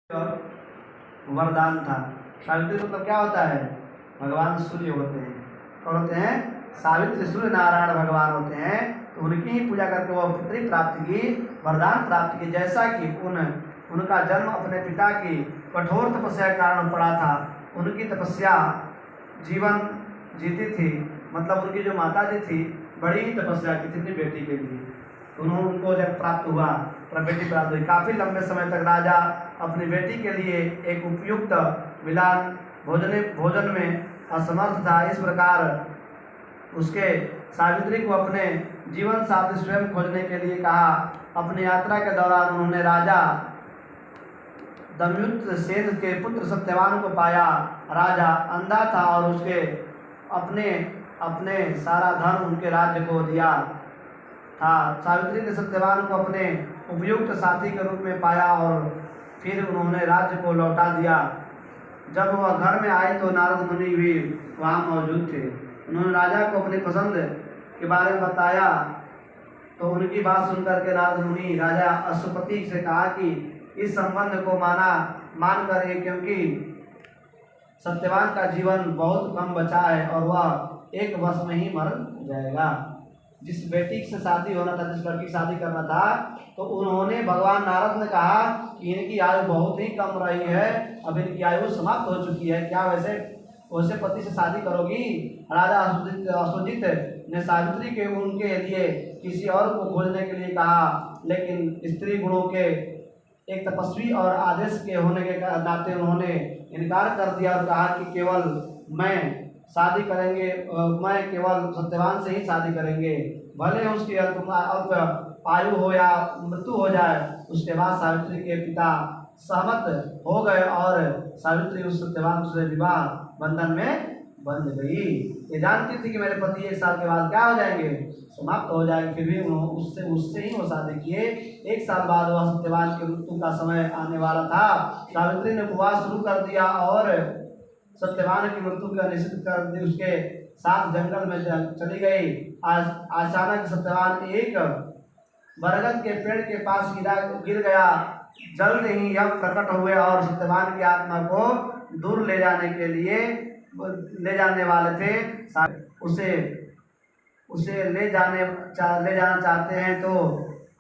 वरदान था। सावित्री मतलब क्या होता है? भगवान सूर्य होते हैं। कौन होते हैं? सावित्री सूर्य नारायण भगवान होते हैं। तो उनकी ही पूजा करके वो पुत्री प्राप्ति की, वरदान प्राप्ति की। जैसा कि उनका जन्म अपने पिता की कठोर तपस्या के कारण पड़ा था। उनकी तपस्या जीवन जीती थी, मतलब उनकी जो माता जी थी बड़ी ही तपस्या की थी अपनी बेटी के लिए। उनको जब प्राप्त हुआ, बेटी प्राप्त हुई, काफ़ी लंबे समय तक राजा अपनी बेटी के लिए एक उपयुक्त मिलान भोजन में असमर्थ था। इस प्रकार उसके सावित्री को अपने जीवन साथी स्वयं खोजने के लिए कहा। अपनी यात्रा के दौरान उन्होंने राजा दमयुक्त सेन के पुत्र सत्यवान को पाया। राजा अंधा था और उसके अपने सारा धन उनके राज्य को दिया था। सावित्री ने सत्यवान को अपने उपयुक्त साथी के रूप में पाया और फिर उन्होंने राज्य को लौटा दिया। जब वह घर में आई तो नारद मुनि भी वहाँ मौजूद थे। उन्होंने राजा को अपनी पसंद के बारे में बताया। तो उनकी बात सुनकर के नारद मुनि राजा अश्वपति से कहा कि इस संबंध को मान कर, क्योंकि सत्यवान का जीवन बहुत कम बचा है और वह 1 वर्ष में ही मर जाएगा। जिस बेटी से शादी होना था, जिस लड़की शादी करना था, तो उन्होंने भगवान नारद ने कहा कि इनकी आयु बहुत ही कम रही है, अब इनकी आयु समाप्त हो चुकी है, क्या वैसे पति से शादी करोगी? राजा अश्वजित ने सावित्री के उनके लिए किसी और को खोजने के लिए कहा, लेकिन स्त्री गुणों के एक तपस्वी और आदेश के होने के नाते उन्होंने इनकार कर दिया और कहा कि केवल मैं केवल सत्यवान से ही शादी करेंगे, भले उसकी अल्प आयु हो या मृत्यु हो जाए। उसके बाद सावित्री के पिता सहमत हो गए और सावित्री उस सत्यवान से विवाह बंधन में बंध गई। ये जानती थी कि मेरे पति 1 साल के बाद क्या हो जाएंगे? समाप्त हो जाएंगे। फिर भी उससे ही वो शादी किए। 1 साल बाद वह सत्यवान की मृत्यु का समय आने वाला था। सावित्री ने उपवास शुरू कर दिया और सत्यवान की मृत्यु का निश्चित कर दी। उसके साथ जंगल में चली गई। अचानक सत्यवान एक बरगद के पेड़ के पास गिर गया। जल्द ही यम प्रकट हुए और सत्यवान की आत्मा को दूर ले जाने वाले थे। उसे ले जाना चाहते हैं तो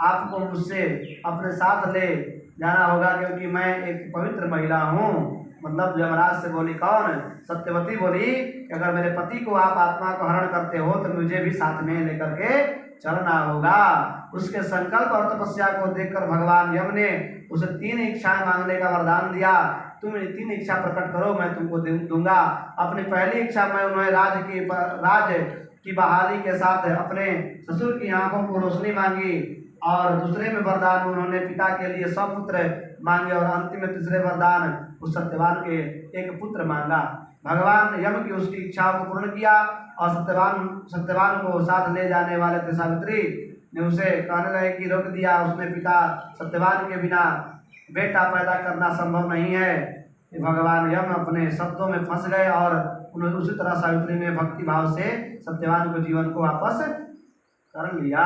आपको मुझसे अपने साथ ले जाना होगा, क्योंकि मैं एक पवित्र महिला हूँ। मतलब यमराज से बोली, कौन? सत्यवती बोली कि अगर मेरे पति को आप आत्मा को हरण करते हो तो मुझे भी साथ में लेकर के चलना होगा। उसके संकल्प और तपस्या को देखकर भगवान यम ने उसे 3 इच्छाएं मांगने का वरदान दिया। तुम 3 इच्छा प्रकट करो, मैं तुमको दूंगा। अपनी पहली इच्छा में उन्होंने राज की बहाली के साथ अपने ससुर की आंखों को रोशनी मांगी, और दूसरे में वरदान उन्होंने पिता के लिए 100 पुत्र मांगे, और अंतिम में तीसरे वरदान उस सत्यवान के 1 पुत्र मांगा। भगवान यम की उसकी इच्छाओं को पूर्ण किया और सत्यवान को साथ ले जाने वाले थे। सावित्री ने उसे कहने लगे कि रोक दिया। उसने पिता सत्यवान के बिना बेटा पैदा करना संभव नहीं है। भगवान यम अपने शब्दों में फंस गए और उन्होंने उसी तरह सावित्री ने भक्ति भाव से सत्यवान को जीवन को वापस कर लिया।